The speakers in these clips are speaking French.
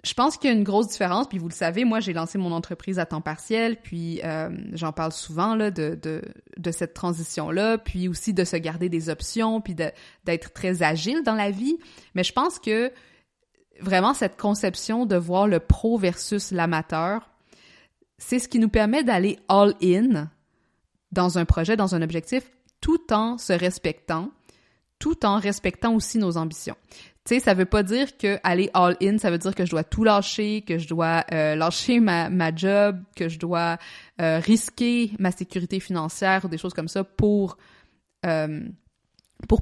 je pense qu'il y a une grosse différence, puis vous le savez, moi, j'ai lancé mon entreprise à temps partiel, puis j'en parle souvent là de cette transition-là, puis aussi de se garder des options, puis d'être très agile dans la vie. Mais je pense que vraiment cette conception de voir le pro versus l'amateur, c'est ce qui nous permet d'aller all-in dans un projet, dans un objectif, tout en se respectant, tout en respectant aussi nos ambitions. Tu sais, ça veut pas dire que aller all-in, ça veut dire que je dois tout lâcher, que je dois lâcher ma job, que je dois risquer ma sécurité financière ou des choses comme ça pour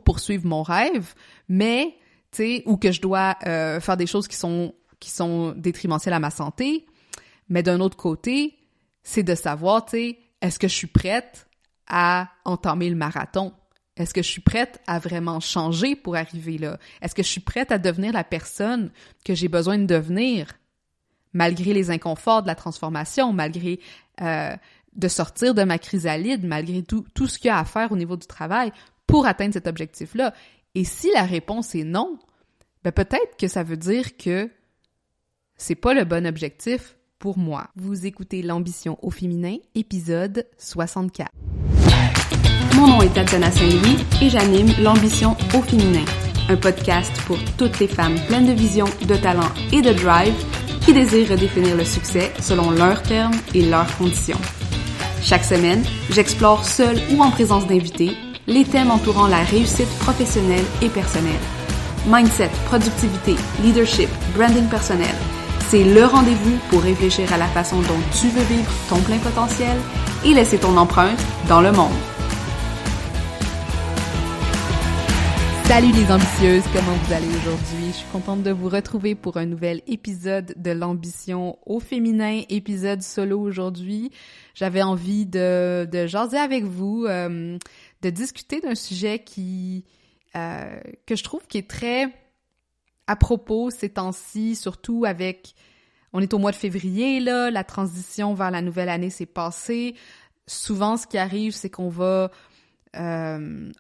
poursuivre mon rêve, mais tu sais, ou que je dois faire des choses qui sont détrimentelles à ma santé. Mais d'un autre côté, c'est de savoir, tu sais, est-ce que je suis prête à entamer le marathon? Est-ce que je suis prête à vraiment changer pour arriver là? Est-ce que je suis prête à devenir la personne que j'ai besoin de devenir, malgré les inconforts de la transformation, malgré de sortir de ma chrysalide, malgré tout ce qu'il y a à faire au niveau du travail pour atteindre cet objectif-là? Et si la réponse est non, ben peut-être que ça veut dire que c'est pas le bon objectif pour moi. Vous écoutez L'ambition au féminin, épisode 64. Mon nom est Tatiana Saint-Louis et j'anime L'ambition au féminin, un podcast pour toutes les femmes pleines de vision, de talent et de drive qui désirent redéfinir le succès selon leurs termes et leurs conditions. Chaque semaine, j'explore seule ou en présence d'invités les thèmes entourant la réussite professionnelle et personnelle. Mindset, productivité, leadership, branding personnel. C'est le rendez-vous pour réfléchir à la façon dont tu veux vivre ton plein potentiel et laisser ton empreinte dans le monde. Salut les ambitieuses, comment vous allez aujourd'hui? Je suis contente de vous retrouver pour un nouvel épisode de l'ambition au féminin, épisode solo aujourd'hui. J'avais envie de jaser avec vous, de discuter d'un sujet que je trouve qui est très à propos ces temps-ci, surtout on est au mois de février, là, la transition vers la nouvelle année s'est passée. Souvent, ce qui arrive, c'est qu'on va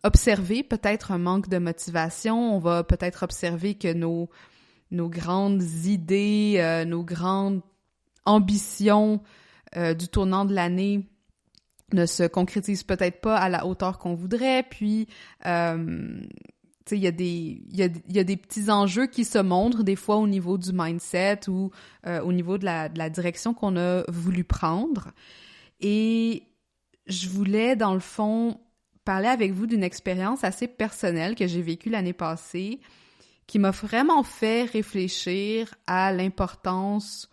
observer peut-être un manque de motivation, on va peut-être observer que nos grandes idées, nos grandes ambitions du tournant de l'année ne se concrétisent peut-être pas à la hauteur qu'on voudrait, puis tu sais, il y a des petits enjeux qui se montrent des fois au niveau du mindset ou au niveau de la direction qu'on a voulu prendre. Et je voulais, dans le fond, parler avec vous d'une expérience assez personnelle que j'ai vécue l'année passée, qui m'a vraiment fait réfléchir à l'importance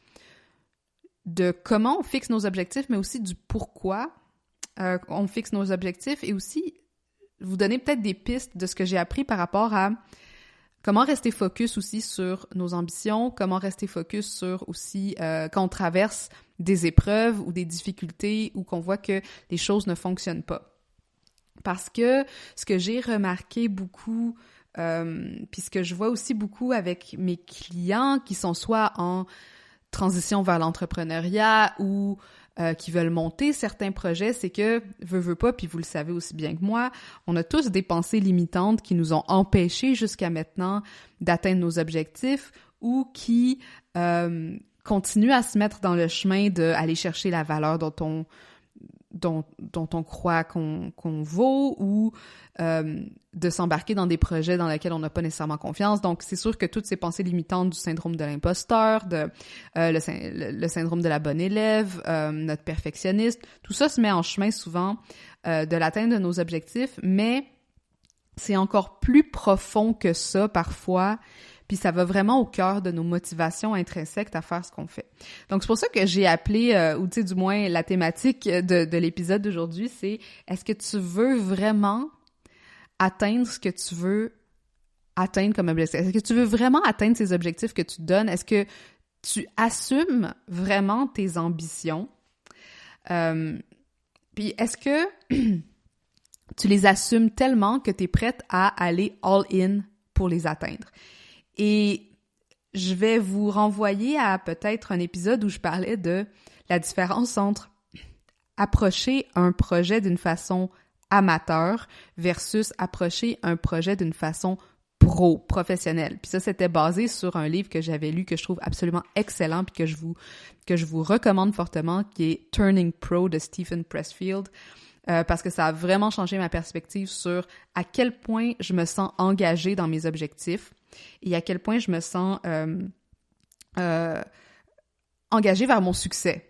de comment on fixe nos objectifs, mais aussi du pourquoi on fixe nos objectifs, et aussi vous donner peut-être des pistes de ce que j'ai appris par rapport à comment rester focus aussi sur nos ambitions, comment rester focus sur aussi quand on traverse des épreuves ou des difficultés ou qu'on voit que les choses ne fonctionnent pas. Parce que ce que j'ai remarqué beaucoup, puis ce que je vois aussi beaucoup avec mes clients qui sont soit en transition vers l'entrepreneuriat ou qui veulent monter certains projets, c'est que, veux pas, puis vous le savez aussi bien que moi, on a tous des pensées limitantes qui nous ont empêchés jusqu'à maintenant d'atteindre nos objectifs ou qui continuent à se mettre dans le chemin d'aller chercher la valeur dont on croit qu'on vaut ou de s'embarquer dans des projets dans lesquels on n'a pas nécessairement confiance. Donc, c'est sûr que toutes ces pensées limitantes du syndrome de l'imposteur, le syndrome de la bonne élève, notre perfectionniste, tout ça se met en chemin souvent de l'atteinte de nos objectifs, mais c'est encore plus profond que ça parfois. Puis ça va vraiment au cœur de nos motivations intrinsèques à faire ce qu'on fait. Donc c'est pour ça que j'ai appelé, ou tu sais du moins la thématique de l'épisode d'aujourd'hui, c'est est-ce que tu veux vraiment atteindre ce que tu veux atteindre comme objectif? Est-ce que tu veux vraiment atteindre ces objectifs que tu te donnes? Est-ce que tu assumes vraiment tes ambitions? Puis est-ce que tu les assumes tellement que tu es prête à aller all-in pour les atteindre? Et je vais vous renvoyer à peut-être un épisode où je parlais de la différence entre approcher un projet d'une façon amateur versus approcher un projet d'une façon professionnel. Puis ça, c'était basé sur un livre que j'avais lu, que je trouve absolument excellent, puis que je vous recommande fortement, qui est Turning Pro de Stephen Pressfield, parce que ça a vraiment changé ma perspective sur à quel point je me sens engagée dans mes objectifs et à quel point je me sens engagée vers mon succès.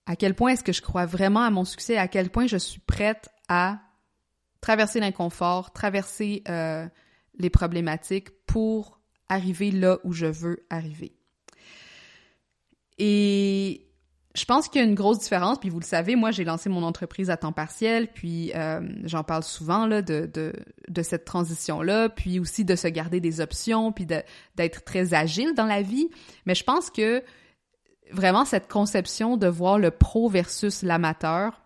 À quel point est-ce que je crois vraiment à mon succès, à quel point je suis prête à traverser l'inconfort, traverser les problématiques pour arriver là où je veux arriver. Et je pense qu'il y a une grosse différence, puis vous le savez, moi j'ai lancé mon entreprise à temps partiel, puis j'en parle souvent là de cette transition-là, puis aussi de se garder des options, puis d'être très agile dans la vie. Mais je pense que vraiment cette conception de voir le pro versus l'amateur,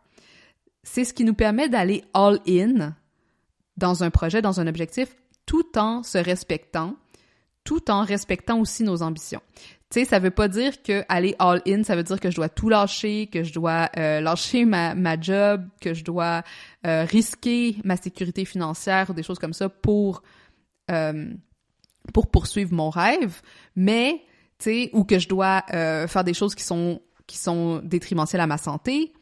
c'est ce qui nous permet d'aller all-in dans un projet, dans un objectif, tout en se respectant, tout en respectant aussi nos ambitions. Tu sais, ça veut pas dire que aller all-in, ça veut dire que je dois tout lâcher, que je dois lâcher ma job, que je dois risquer ma sécurité financière ou des choses comme ça pour poursuivre mon rêve, mais tu sais, ou que je dois faire des choses qui sont détrimentelles à ma santé.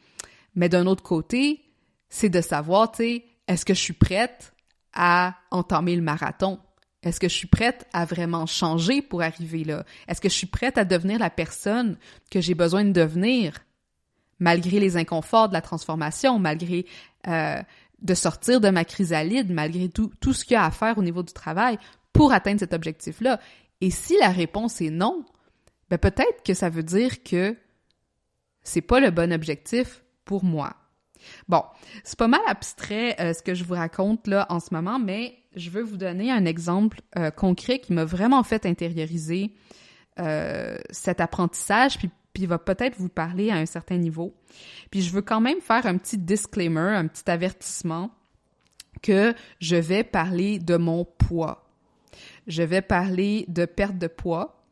Mais d'un autre côté, c'est de savoir, tu sais, est-ce que je suis prête à entamer le marathon? Est-ce que je suis prête à vraiment changer pour arriver là? Est-ce que je suis prête à devenir la personne que j'ai besoin de devenir, malgré les inconforts de la transformation, malgré de sortir de ma chrysalide, malgré tout ce qu'il y a à faire au niveau du travail pour atteindre cet objectif-là? Et si la réponse est non, ben peut-être que ça veut dire que c'est pas le bon objectif pour moi. Bon, c'est pas mal abstrait ce que je vous raconte là en ce moment, mais je veux vous donner un exemple concret qui m'a vraiment fait intérioriser cet apprentissage, puis va peut-être vous parler à un certain niveau. Puis je veux quand même faire un petit disclaimer, un petit avertissement que je vais parler de mon poids. Je vais parler de perte de poids,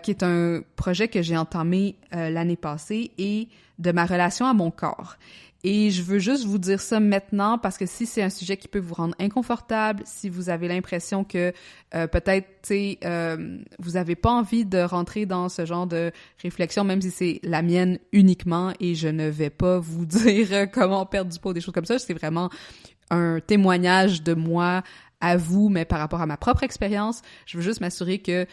qui est un projet que j'ai entamé l'année passée, et de ma relation à mon corps. Et je veux juste vous dire ça maintenant parce que si c'est un sujet qui peut vous rendre inconfortable, si vous avez l'impression que peut-être, tu sais, vous avez pas envie de rentrer dans ce genre de réflexion, même si c'est la mienne uniquement, et je ne vais pas vous dire comment perdre du poids, des choses comme ça, c'est vraiment un témoignage de moi à vous, mais par rapport à ma propre expérience. Je veux juste m'assurer que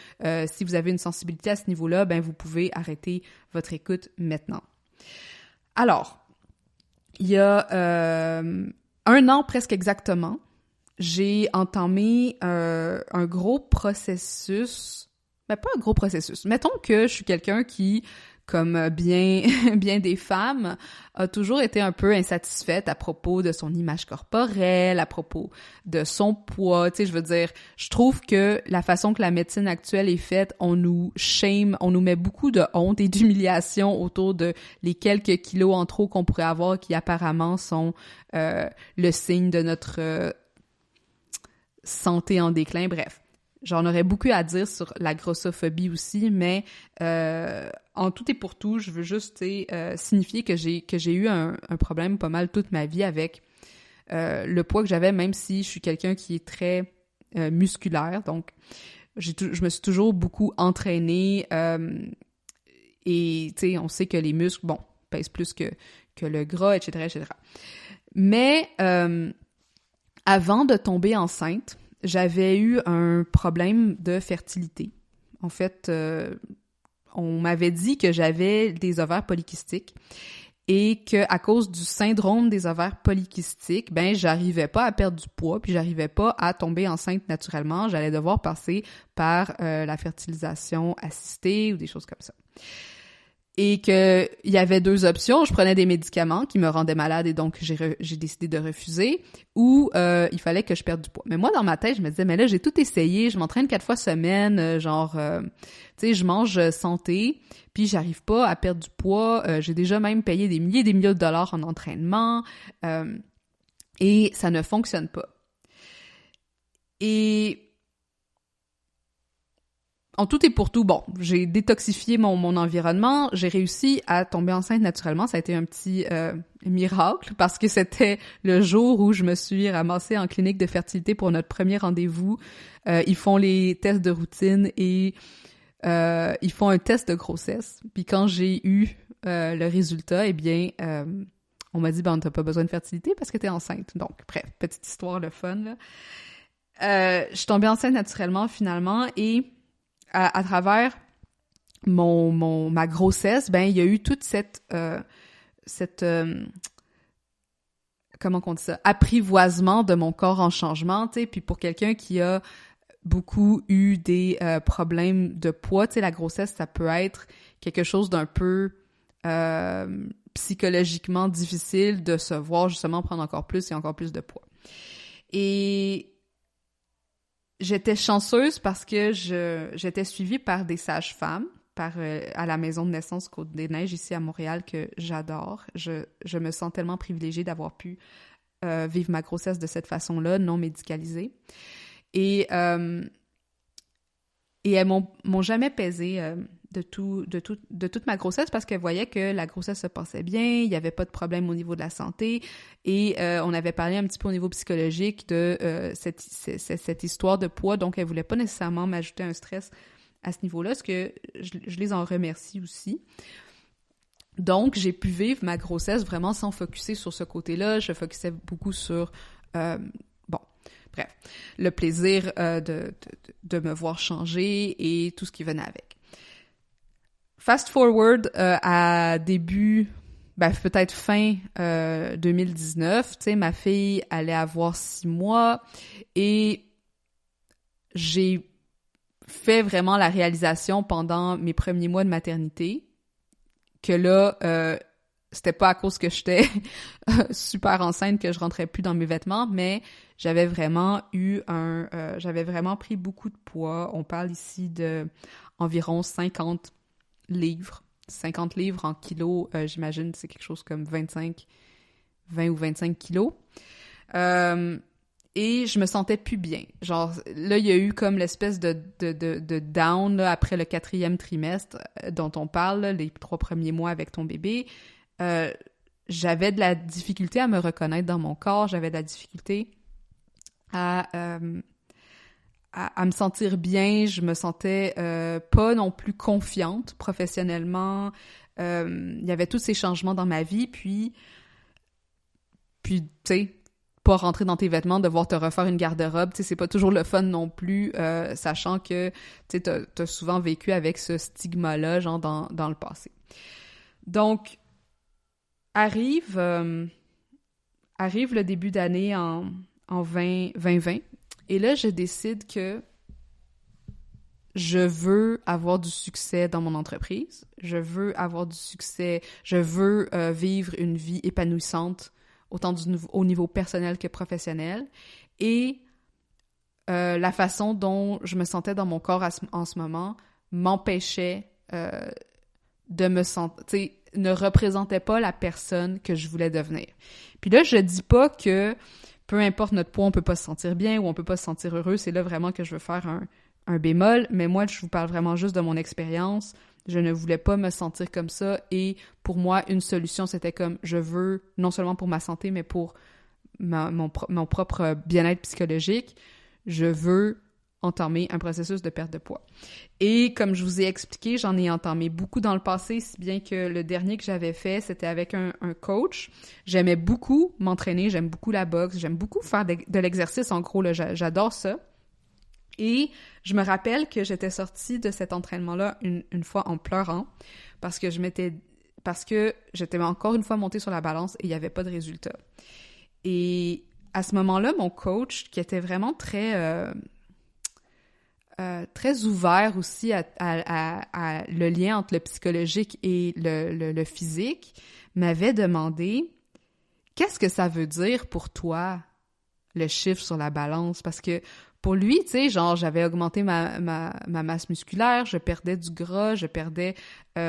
si vous avez une sensibilité à ce niveau-là, ben vous pouvez arrêter votre écoute maintenant. Alors, il y a 1 an presque exactement, j'ai entamé un gros processus, mais pas un gros processus. Mettons que je suis quelqu'un qui, comme bien des femmes, a toujours été un peu insatisfaite à propos de son image corporelle, à propos de son poids. Tu sais, je veux dire, je trouve que la façon que la médecine actuelle est faite, on nous shame, on nous met beaucoup de honte et d'humiliation autour de les quelques kilos en trop qu'on pourrait avoir qui apparemment sont le signe de notre santé en déclin. Bref. J'en aurais beaucoup à dire sur la grossophobie aussi, mais en tout et pour tout, je veux juste signifier que j'ai eu un problème pas mal toute ma vie avec le poids que j'avais, même si je suis quelqu'un qui est très musculaire. Donc, je me suis toujours beaucoup entraînée et, tu sais, on sait que les muscles, bon, pèsent plus que le gras, etc., etc. Mais avant de tomber enceinte, j'avais eu un problème de fertilité. En fait, on m'avait dit que j'avais des ovaires polykystiques et que à cause du syndrome des ovaires polykystiques, ben j'arrivais pas à perdre du poids, puis j'arrivais pas à tomber enceinte naturellement. J'allais devoir passer par la fertilisation assistée ou des choses comme ça. Et qu'il y avait 2 options. Je prenais des médicaments qui me rendaient malade et donc j'ai décidé de refuser, ou il fallait que je perde du poids. Mais moi, dans ma tête, je me disais, mais là, j'ai tout essayé, je m'entraîne 4 fois semaine, tu sais, je mange santé, puis j'arrive pas à perdre du poids. J'ai déjà même payé des milliers et des milliers de dollars en entraînement et ça ne fonctionne pas. Et en tout et pour tout, bon, j'ai détoxifié mon environnement, j'ai réussi à tomber enceinte naturellement. Ça a été un petit miracle parce que c'était le jour où je me suis ramassée en clinique de fertilité pour notre premier rendez-vous. Ils font les tests de routine et ils font un test de grossesse. Puis quand j'ai eu le résultat, eh bien, on m'a dit, ben, t'as pas besoin de fertilité parce que t'es enceinte. Donc, bref, petite histoire, le fun, là. Je suis tombée enceinte naturellement, finalement, et à travers ma grossesse, ben il y a eu toute cette comment on dit ça, apprivoisement de mon corps en changement, tu sais, puis pour quelqu'un qui a beaucoup eu des problèmes de poids, tu sais, la grossesse, ça peut être quelque chose d'un peu psychologiquement difficile de se voir justement prendre encore plus et encore plus de poids. Et j'étais chanceuse parce que j'étais suivie par des sages-femmes à la maison de naissance Côte-des-Neiges ici à Montréal que j'adore. Je me sens tellement privilégiée d'avoir pu vivre ma grossesse de cette façon-là, non médicalisée. Et elles m'ont jamais pesée de toute ma grossesse parce qu'elles voyaient que la grossesse se passait bien, il n'y avait pas de problème au niveau de la santé et on avait parlé un petit peu au niveau psychologique de cette histoire de poids, donc elles ne voulaient pas nécessairement m'ajouter un stress à ce niveau-là, ce que je les en remercie aussi. Donc, j'ai pu vivre ma grossesse vraiment sans focusser sur ce côté-là, je focusais beaucoup sur bref, le plaisir de me voir changer et tout ce qui venait avec. Fast forward à début, peut-être fin 2019, tu sais, ma fille allait avoir 6 mois et j'ai fait vraiment la réalisation pendant mes premiers mois de maternité que là, c'était pas à cause que j'étais super enceinte que je rentrais plus dans mes vêtements, mais j'avais vraiment pris beaucoup de poids. On parle ici de environ 50 livres en kilos, j'imagine c'est quelque chose comme 20 ou 25 kilos. Et je me sentais plus bien. Genre, là, il y a eu comme l'espèce de down là, après le 4e trimestre dont on parle, là, les 3 premiers mois avec ton bébé. J'avais de la difficulté à me reconnaître dans mon corps, j'avais de la difficulté à me sentir bien, je me sentais pas non plus confiante professionnellement. Il y avait tous ces changements dans ma vie, puis tu sais, pas rentrer dans tes vêtements, devoir te refaire une garde-robe, tu sais, c'est pas toujours le fun non plus, sachant que tu sais, t'as souvent vécu avec ce stigma-là, genre dans le passé. Donc, arrive le début d'année en 2020, et là, je décide que je veux avoir du succès dans mon entreprise, je veux avoir du succès, je veux vivre une vie épanouissante, autant au niveau personnel que professionnel, et la façon dont je me sentais dans mon corps en ce moment m'empêchait de me sentir, tu sais, ne représentait pas la personne que je voulais devenir. Puis là, je dis pas que peu importe notre poids, on peut pas se sentir bien ou on peut pas se sentir heureux, c'est là vraiment que je veux faire un bémol, mais moi, je vous parle vraiment juste de mon expérience. Je ne voulais pas me sentir comme ça et pour moi, une solution, c'était comme je veux, non seulement pour ma santé, mais pour mon propre bien-être psychologique, je veux entamer un processus de perte de poids. Et comme je vous ai expliqué, j'en ai entamé beaucoup dans le passé, si bien que le dernier que j'avais fait, c'était avec un coach. J'aimais beaucoup m'entraîner, j'aime beaucoup la boxe, j'aime beaucoup faire de l'exercice, en gros, là, j'adore ça. Et je me rappelle que j'étais sortie de cet entraînement-là une fois en pleurant parce que j'étais encore une fois montée sur la balance et il n'y avait pas de résultat. Et à ce moment-là, mon coach, qui était vraiment très ouvert aussi à le lien entre le psychologique et le physique, m'avait demandé « Qu'est-ce que ça veut dire pour toi, le chiffre sur la balance? » Parce que pour lui, tu sais, genre, j'avais augmenté ma masse musculaire, je perdais du gras, je perdais, tu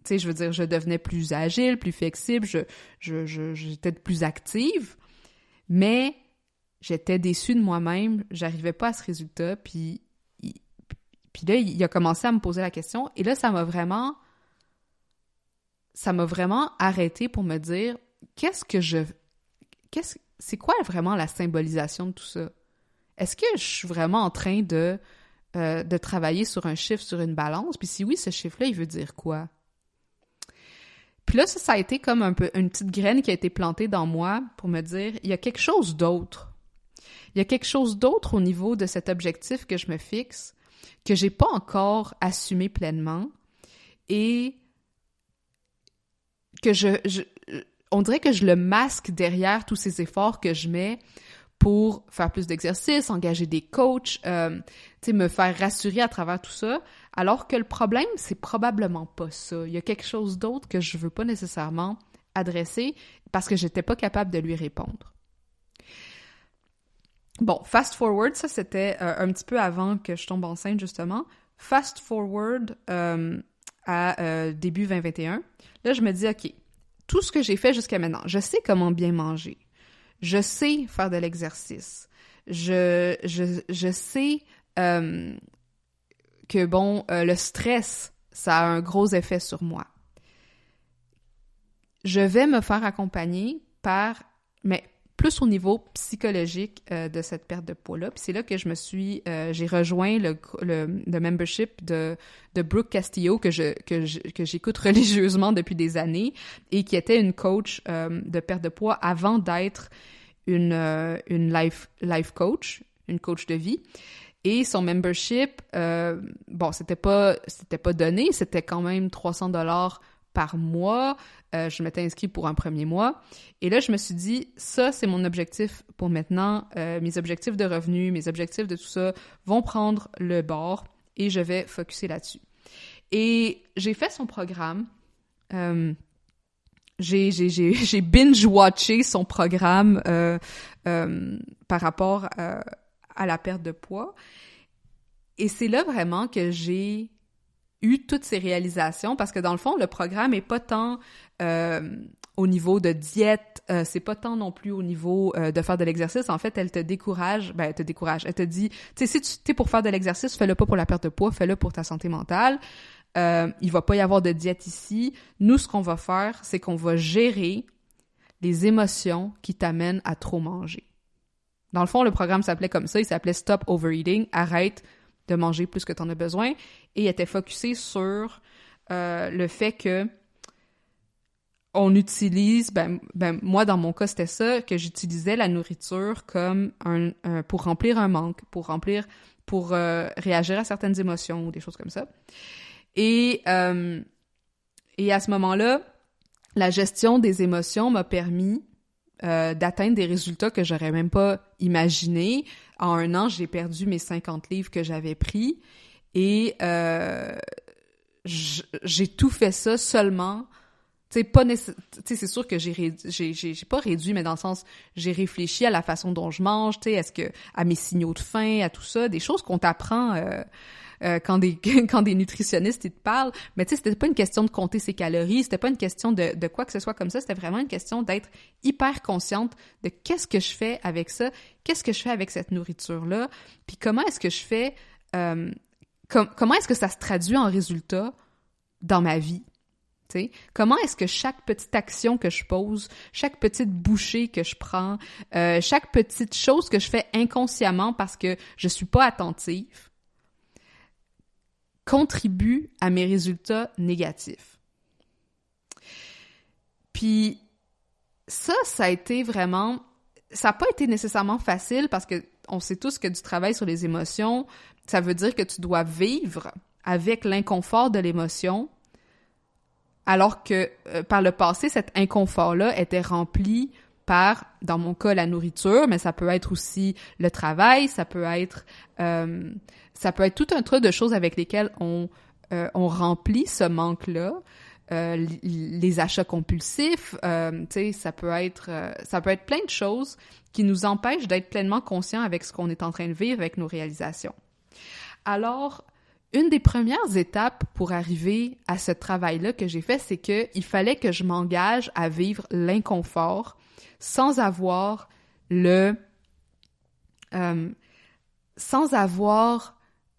sais, je veux dire, je devenais plus agile, plus flexible, j'étais plus active, mais j'étais déçue de moi-même, j'arrivais pas à ce résultat, puis Puis là, il a commencé à me poser la question, et là, ça m'a vraiment arrêté pour me dire, c'est quoi vraiment la symbolisation de tout ça? Est-ce que je suis vraiment en train de travailler sur un chiffre, sur une balance? Puis si oui, ce chiffre-là, il veut dire quoi? Puis là, ça a été comme un peu une petite graine qui a été plantée dans moi pour me dire, il y a quelque chose d'autre. Il y a quelque chose d'autre au niveau de cet objectif que je me fixe, que j'ai pas encore assumé pleinement, et que on dirait que je le masque derrière tous ces efforts que je mets pour faire plus d'exercices, engager des coachs, me faire rassurer à travers tout ça, alors que le problème, c'est probablement pas ça. Il y a quelque chose d'autre que je veux pas nécessairement adresser parce que j'étais pas capable de lui répondre. Bon, fast forward, ça c'était un petit peu avant que je tombe enceinte, justement. Fast forward à début 2021. Là, je me dis, OK, tout ce que j'ai fait jusqu'à maintenant, je sais comment bien manger. Je sais faire de l'exercice. Je sais que, bon, le stress, ça a un gros effet sur moi. Je vais me faire accompagner mais plus au niveau psychologique de cette perte de poids-là. Puis c'est là que j'ai rejoint le membership de Brooke Castillo que j'écoute religieusement depuis des années et qui était une coach de perte de poids avant d'être une life coach, une coach de vie. Et son membership, c'était pas donné, c'était quand même $300 par mois. Je m'étais inscrite pour un premier mois. Et là, je me suis dit, ça, c'est mon objectif pour maintenant. Mes objectifs de revenus, mes objectifs de tout ça vont prendre le bord et je vais focusser là-dessus. Et j'ai fait son programme. J'ai binge-watché son programme par rapport à la perte de poids. Et c'est là vraiment que j'ai eu toutes ces réalisations, parce que dans le fond, le programme est pas tant au niveau de diète, c'est pas tant non plus au niveau de faire de l'exercice. En fait, elle te décourage. Elle te dit, tu sais, si tu t'es pour faire de l'exercice, fais-le pas pour la perte de poids, fais-le pour ta santé mentale. Il va pas y avoir de diète ici. Nous, ce qu'on va faire, c'est qu'on va gérer les émotions qui t'amènent à trop manger. Dans le fond, le programme s'appelait comme ça, il s'appelait Stop Overeating, arrête de manger plus que tu en as besoin, et il était focusé sur le fait que on utilise, moi dans mon cas c'était ça, que j'utilisais la nourriture comme pour remplir un manque, pour réagir à certaines émotions ou des choses comme ça. Et à ce moment-là, la gestion des émotions m'a permis d'atteindre des résultats que j'aurais même pas imaginés. En 1 an, j'ai perdu mes 50 livres que j'avais pris et j'ai tout fait ça seulement. C'est sûr que j'ai pas réduit, mais dans le sens, j'ai réfléchi à la façon dont je mange, à mes signaux de faim, à tout ça, des choses qu'on t'apprend quand des nutritionnistes ils te parlent. Mais c'était pas une question de compter ses calories, c'était pas une question de quoi que ce soit comme ça, c'était vraiment une question d'être hyper consciente de qu'est-ce que je fais avec ça, qu'est-ce que je fais avec cette nourriture-là, puis comment est-ce que je fais, comment est-ce que ça se traduit en résultat dans ma vie. T'sais, comment est-ce que chaque petite action que je pose, chaque petite bouchée que je prends, chaque petite chose que je fais inconsciemment parce que je suis pas attentive, contribue à mes résultats négatifs. Puis ça a été vraiment... Ça n'a pas été nécessairement facile parce que on sait tous que du travail sur les émotions, ça veut dire que tu dois vivre avec l'inconfort de l'émotion, alors que par le passé, cet inconfort-là était rempli par, dans mon cas, la nourriture, mais ça peut être aussi le travail, ça peut être tout un tas de choses avec lesquelles on remplit ce manque-là. Les achats compulsifs, ça peut être plein de choses qui nous empêchent d'être pleinement conscients avec ce qu'on est en train de vivre, avec nos réalisations. Alors, une des premières étapes pour arriver à ce travail-là que j'ai fait, c'est qu'il fallait que je m'engage à vivre l'inconfort sans avoir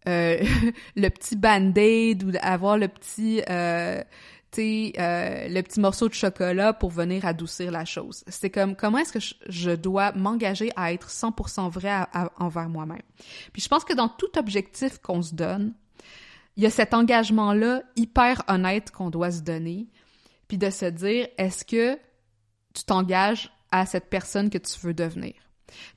le petit band-aid ou avoir le petit le petit morceau de chocolat pour venir adoucir la chose. C'est comme, comment est-ce que je dois m'engager à être 100% vrai envers moi-même? Puis je pense que dans tout objectif qu'on se donne, il y a cet engagement-là hyper honnête qu'on doit se donner, puis de se dire, est-ce que tu t'engages à cette personne que tu veux devenir?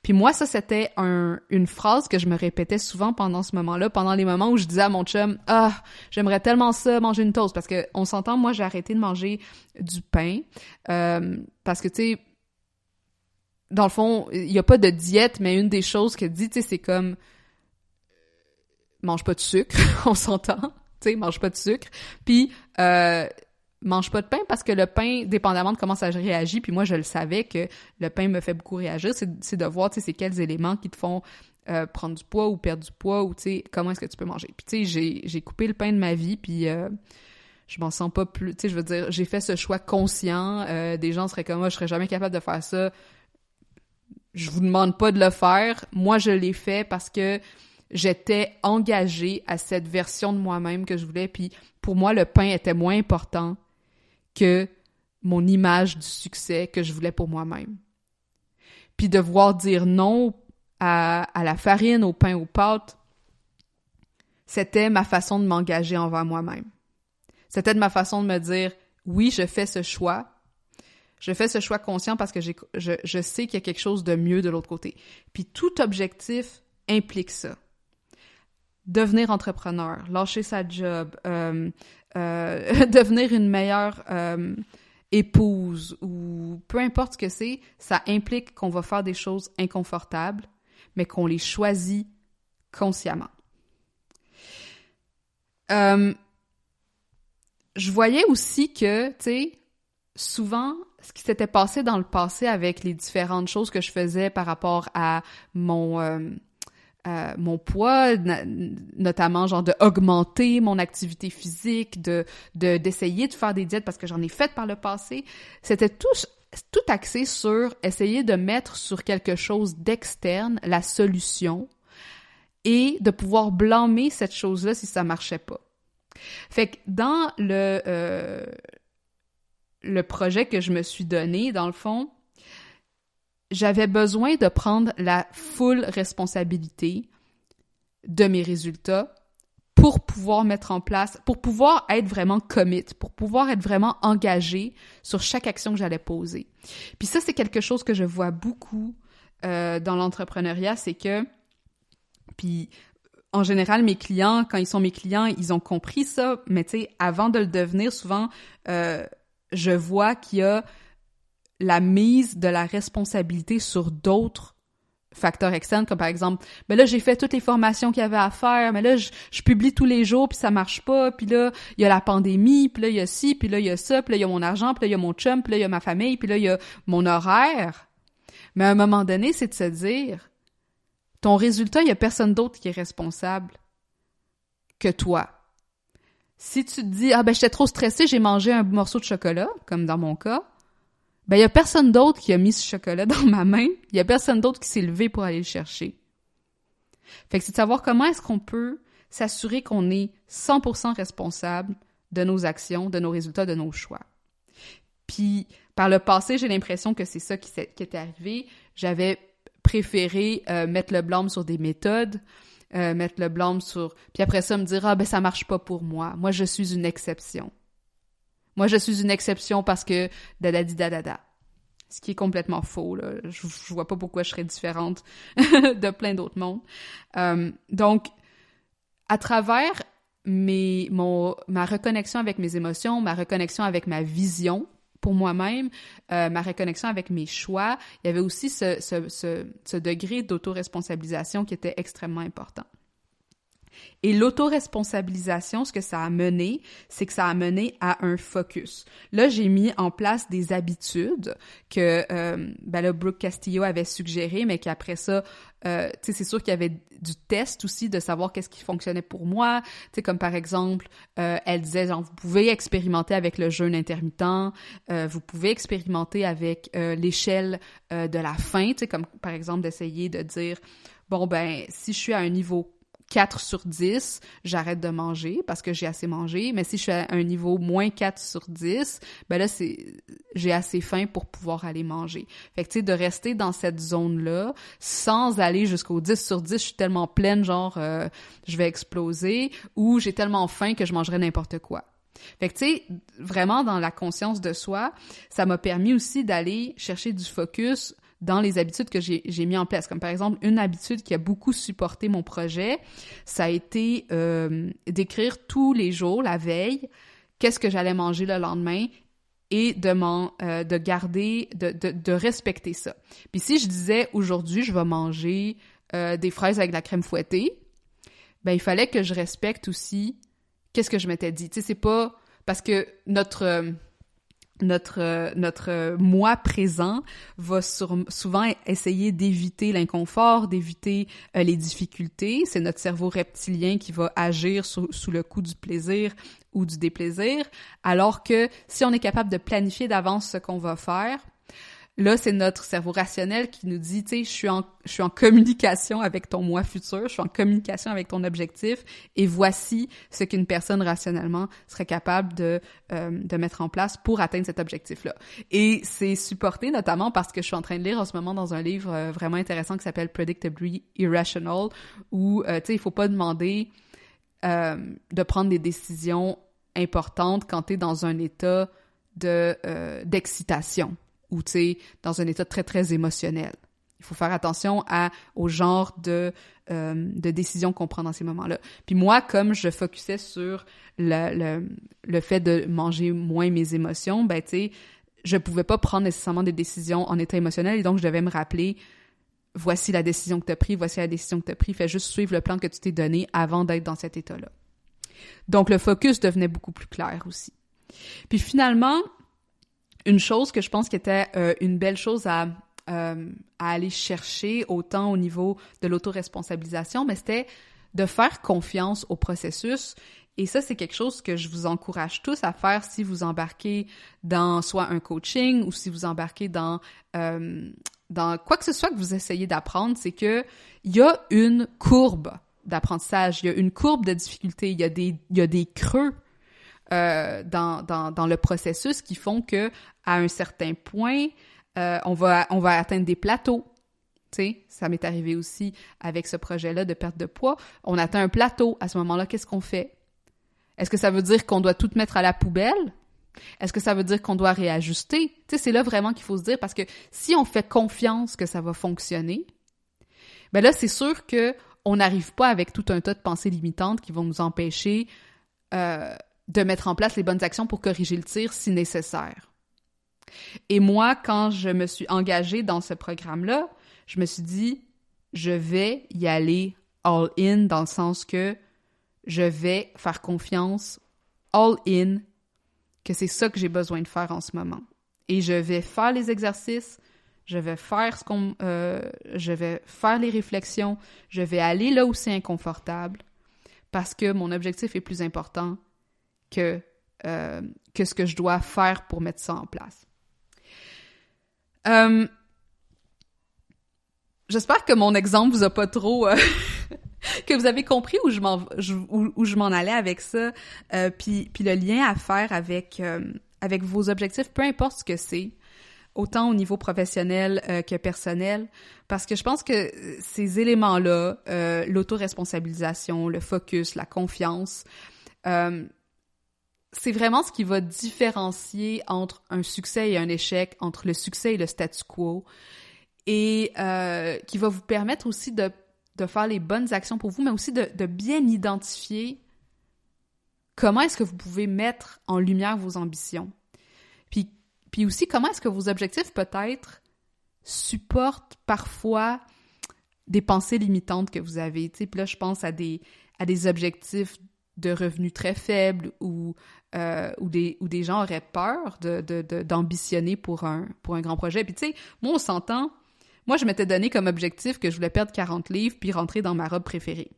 Puis moi, ça, c'était une phrase que je me répétais souvent pendant ce moment-là, pendant les moments où je disais à mon chum « Ah, j'aimerais tellement ça, manger une toast », parce que on s'entend, moi, j'ai arrêté de manger du pain, parce que, tu sais, dans le fond, il y a pas de diète, mais une des choses que dit, tu sais, c'est comme « Mange pas de sucre », on s'entend, tu sais, mange pas de sucre, puis mange pas de pain parce que le pain, dépendamment de comment ça réagit, puis moi je le savais que le pain me fait beaucoup réagir, c'est de voir, tu sais, c'est quels éléments qui te font prendre du poids ou perdre du poids, ou tu sais, comment est-ce que tu peux manger. Puis tu sais, j'ai coupé le pain de ma vie, puis je m'en sens pas plus, tu sais, je veux dire, j'ai fait ce choix conscient, des gens seraient comme moi, je serais jamais capable de faire ça, je vous demande pas de le faire, moi je l'ai fait parce que j'étais engagée à cette version de moi-même que je voulais, puis pour moi, le pain était moins important que mon image du succès que je voulais pour moi-même. Puis devoir dire non à la farine, au pain, aux pâtes, c'était ma façon de m'engager envers moi-même. C'était de ma façon de me dire, oui, je fais ce choix. Je fais ce choix conscient parce que je sais qu'il y a quelque chose de mieux de l'autre côté. Puis tout objectif implique ça. Devenir entrepreneur, lâcher sa job, devenir une meilleure épouse ou peu importe ce que c'est, ça implique qu'on va faire des choses inconfortables, mais qu'on les choisit consciemment. Je voyais aussi que, tu sais, souvent, ce qui s'était passé dans le passé avec les différentes choses que je faisais par rapport à mon poids, notamment genre de augmenter mon activité physique, d'essayer de faire des diètes parce que j'en ai fait par le passé, c'était tout axé sur essayer de mettre sur quelque chose d'externe la solution et de pouvoir blâmer cette chose-là si ça marchait pas. Fait que dans le projet que je me suis donné, dans le fond, j'avais besoin de prendre la full responsabilité de mes résultats pour pouvoir mettre en place, pour pouvoir être vraiment commit, pour pouvoir être vraiment engagé sur chaque action que j'allais poser. Puis ça, c'est quelque chose que je vois beaucoup dans l'entrepreneuriat, c'est que, puis en général, mes clients, quand ils sont mes clients, ils ont compris ça, mais tu sais, avant de le devenir, souvent, je vois qu'il y a la mise de la responsabilité sur d'autres facteurs externes, comme par exemple, mais là, j'ai fait toutes les formations qu'il y avait à faire, mais là, je publie tous les jours, puis ça marche pas, puis là, il y a la pandémie, puis là, il y a ci, puis là, il y a ça, puis là, il y a mon argent, puis là, il y a mon chum, puis là, il y a ma famille, puis là, il y a mon horaire. Mais à un moment donné, c'est de se dire, ton résultat, il y a personne d'autre qui est responsable que toi. Si tu te dis, ah ben, j'étais trop stressée, j'ai mangé un morceau de chocolat, comme dans mon cas, ben, il y a personne d'autre qui a mis ce chocolat dans ma main. Il y a personne d'autre qui s'est levé pour aller le chercher. Fait que c'est de savoir comment est-ce qu'on peut s'assurer qu'on est 100% responsable de nos actions, de nos résultats, de nos choix. Puis, par le passé, j'ai l'impression que c'est ça qui était arrivé. J'avais préféré mettre le blâme sur des méthodes, mettre le blâme sur... Puis après ça, me dire « Ah, ben ça marche pas pour moi. Moi, je suis une exception. » Moi, je suis une exception parce que dadadi-dadada. Ce qui est complètement faux, là. Je vois pas pourquoi je serais différente de plein d'autres mondes. Donc, à travers ma reconnexion avec mes émotions, ma reconnexion avec ma vision pour moi-même, ma reconnexion avec mes choix, il y avait aussi ce degré d'autoresponsabilisation qui était extrêmement important. Et l'autoresponsabilisation, ce que ça a mené, c'est que ça a mené à un focus. Là, j'ai mis en place des habitudes que là, Brooke Castillo avait suggérées, mais qu'après ça, tu sais, c'est sûr qu'il y avait du test aussi de savoir qu'est-ce qui fonctionnait pour moi. Tu sais, comme par exemple, elle disait, genre, vous pouvez expérimenter avec le jeûne intermittent, vous pouvez expérimenter avec l'échelle de la faim, tu sais, comme par exemple d'essayer de dire, bon, ben, si je suis à un niveau 4 sur 10, j'arrête de manger parce que j'ai assez mangé. Mais si je suis à un niveau moins 4 sur 10, ben là, j'ai assez faim pour pouvoir aller manger. Fait que, tu sais, de rester dans cette zone-là, sans aller jusqu'au 10 sur 10, je suis tellement pleine, genre, je vais exploser, ou j'ai tellement faim que je mangerai n'importe quoi. Fait que, tu sais, vraiment dans la conscience de soi, ça m'a permis aussi d'aller chercher du focus dans les habitudes que j'ai mis en place. Comme par exemple, une habitude qui a beaucoup supporté mon projet, ça a été d'écrire tous les jours, la veille, qu'est-ce que j'allais manger le lendemain et de garder, de respecter ça. Puis si je disais, aujourd'hui, je vais manger des fraises avec de la crème fouettée, ben il fallait que je respecte aussi qu'est-ce que je m'étais dit. Tu sais, c'est pas... Parce que notre moi présent va souvent essayer d'éviter l'inconfort, d'éviter les difficultés. C'est notre cerveau reptilien qui va agir sous le coup du plaisir ou du déplaisir. Alors que si on est capable de planifier d'avance ce qu'on va faire, là, c'est notre cerveau rationnel qui nous dit, tu sais, je suis en communication avec ton moi futur, je suis en communication avec ton objectif, et voici ce qu'une personne rationnellement serait capable de mettre en place pour atteindre cet objectif-là. Et c'est supporté notamment parce que je suis en train de lire en ce moment dans un livre vraiment intéressant qui s'appelle Predictably Irrational, où, tu sais, il faut pas demander de prendre des décisions importantes quand tu es dans un état d'excitation, ou, tu sais, dans un état très, très émotionnel. Il faut faire attention au genre de décision qu'on prend dans ces moments-là. Puis moi, comme je focusais sur le fait de manger moins mes émotions, ben, tu sais, je pouvais pas prendre nécessairement des décisions en état émotionnel, et donc je devais me rappeler, voici la décision que tu as prise, voici la décision que tu as prise, fais juste suivre le plan que tu t'es donné avant d'être dans cet état-là. Donc, le focus devenait beaucoup plus clair aussi. Puis finalement, une chose que je pense qui était une belle chose à aller chercher, autant au niveau de l'autoresponsabilisation, mais c'était de faire confiance au processus. Et ça, c'est quelque chose que je vous encourage tous à faire si vous embarquez dans soit un coaching ou si vous embarquez dans quoi que ce soit que vous essayez d'apprendre, c'est que il y a une courbe d'apprentissage, il y a une courbe de difficulté, il y a des creux dans le processus qui font que à un certain point, on va atteindre des plateaux. Tu sais, ça m'est arrivé aussi avec ce projet-là de perte de poids. On atteint un plateau. À ce moment-là, qu'est-ce qu'on fait? Est-ce que ça veut dire qu'on doit tout mettre à la poubelle? Est-ce que ça veut dire qu'on doit réajuster? Tu sais, c'est là vraiment qu'il faut se dire, parce que si on fait confiance que ça va fonctionner, ben là, c'est sûr que on n'arrive pas avec tout un tas de pensées limitantes qui vont nous empêcher de mettre en place les bonnes actions pour corriger le tir si nécessaire. Et moi, quand je me suis engagée dans ce programme-là, je me suis dit, je vais y aller all-in, dans le sens que je vais faire confiance all-in, que c'est ça que j'ai besoin de faire en ce moment. Et je vais faire les exercices, je vais faire je vais faire les réflexions, je vais aller là où c'est inconfortable, parce que mon objectif est plus important que ce que je dois faire pour mettre ça en place. J'espère que mon exemple vous a pas trop... que vous avez compris où je m'en allais avec ça, puis le lien à faire avec vos objectifs, peu importe ce que c'est, autant au niveau professionnel que personnel, parce que je pense que ces éléments-là, l'autoresponsabilisation, le focus, la confiance, c'est vraiment ce qui va différencier entre un succès et un échec, entre le succès et le statu quo, et qui va vous permettre aussi de faire les bonnes actions pour vous, mais aussi de bien identifier comment est-ce que vous pouvez mettre en lumière vos ambitions. Puis aussi, comment est-ce que vos objectifs, peut-être, supportent parfois des pensées limitantes que vous avez. Tu sais, puis là, je pense à des objectifs de revenus très faibles où des gens auraient peur d'ambitionner pour un grand projet. Puis tu sais, moi, on s'entend, moi, je m'étais donné comme objectif que je voulais perdre 40 livres puis rentrer dans ma robe préférée.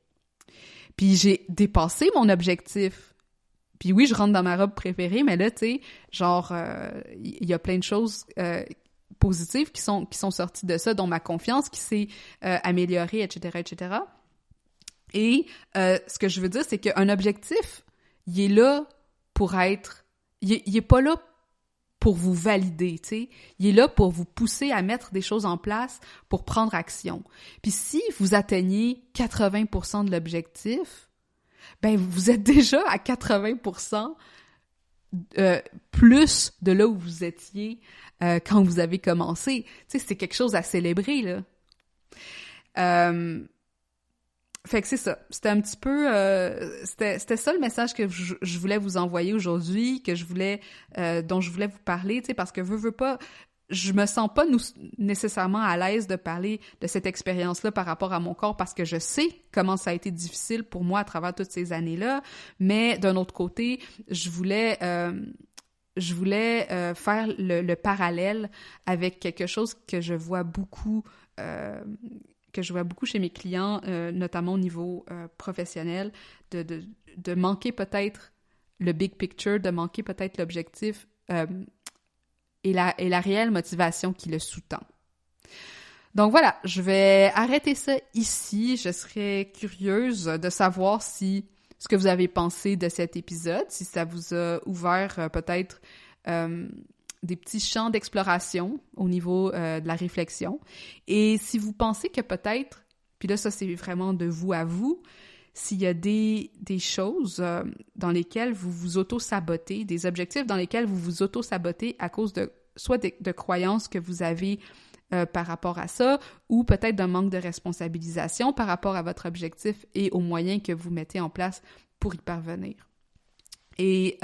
Puis j'ai dépassé mon objectif. Puis oui, je rentre dans ma robe préférée, mais là, tu sais, genre, il y a plein de choses positives qui sont sorties de ça, dont ma confiance qui s'est améliorée, etc., etc. Et ce que je veux dire, c'est qu'un objectif, il est là pour être... Il est pas là pour vous valider, tu sais. Il est là pour vous pousser à mettre des choses en place pour prendre action. Puis si vous atteignez 80% de l'objectif, ben vous êtes déjà à 80% plus de là où vous étiez quand vous avez commencé. Tu sais, c'est quelque chose à célébrer, là. Fait que c'est ça. C'était un petit peu... c'était ça le message que je voulais vous envoyer aujourd'hui, dont je voulais vous parler, tu sais, parce que veux pas... Je me sens pas nécessairement à l'aise de parler de cette expérience-là par rapport à mon corps parce que je sais comment ça a été difficile pour moi à travers toutes ces années-là, mais d'un autre côté, je voulais faire le parallèle avec quelque chose que je vois beaucoup chez mes clients, notamment au niveau professionnel, de manquer peut-être le big picture, de manquer peut-être l'objectif et la réelle motivation qui le sous-tend. Donc voilà, je vais arrêter ça ici. Je serais curieuse de savoir ce que vous avez pensé de cet épisode, si ça vous a ouvert peut-être des petits champs d'exploration au niveau de la réflexion. Et si vous pensez que peut-être, puis là ça c'est vraiment de vous à vous, s'il y a des choses dans lesquelles vous vous auto-sabotez, des objectifs dans lesquels vous vous auto-sabotez à cause de soit de croyances que vous avez par rapport à ça, ou peut-être d'un manque de responsabilisation par rapport à votre objectif et aux moyens que vous mettez en place pour y parvenir. Et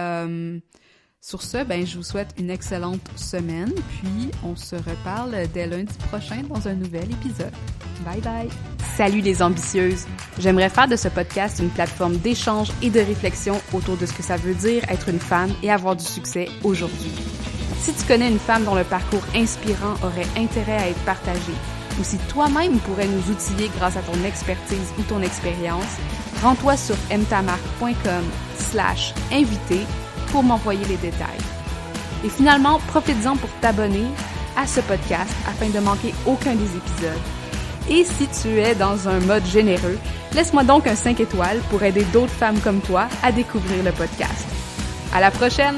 sur ce, je vous souhaite une excellente semaine, puis on se reparle dès lundi prochain dans un nouvel épisode. Bye bye! Salut les ambitieuses! J'aimerais faire de ce podcast une plateforme d'échange et de réflexion autour de ce que ça veut dire être une femme et avoir du succès aujourd'hui. Si tu connais une femme dont le parcours inspirant aurait intérêt à être partagé, ou si toi-même pourrais nous outiller grâce à ton expertise ou ton expérience, rends-toi sur mtamarque.com/invité pour m'envoyer les détails. Et finalement, profites-en pour t'abonner à ce podcast afin de manquer aucun des épisodes. Et si tu es dans un mode généreux, laisse-moi donc un 5 étoiles pour aider d'autres femmes comme toi à découvrir le podcast. À la prochaine!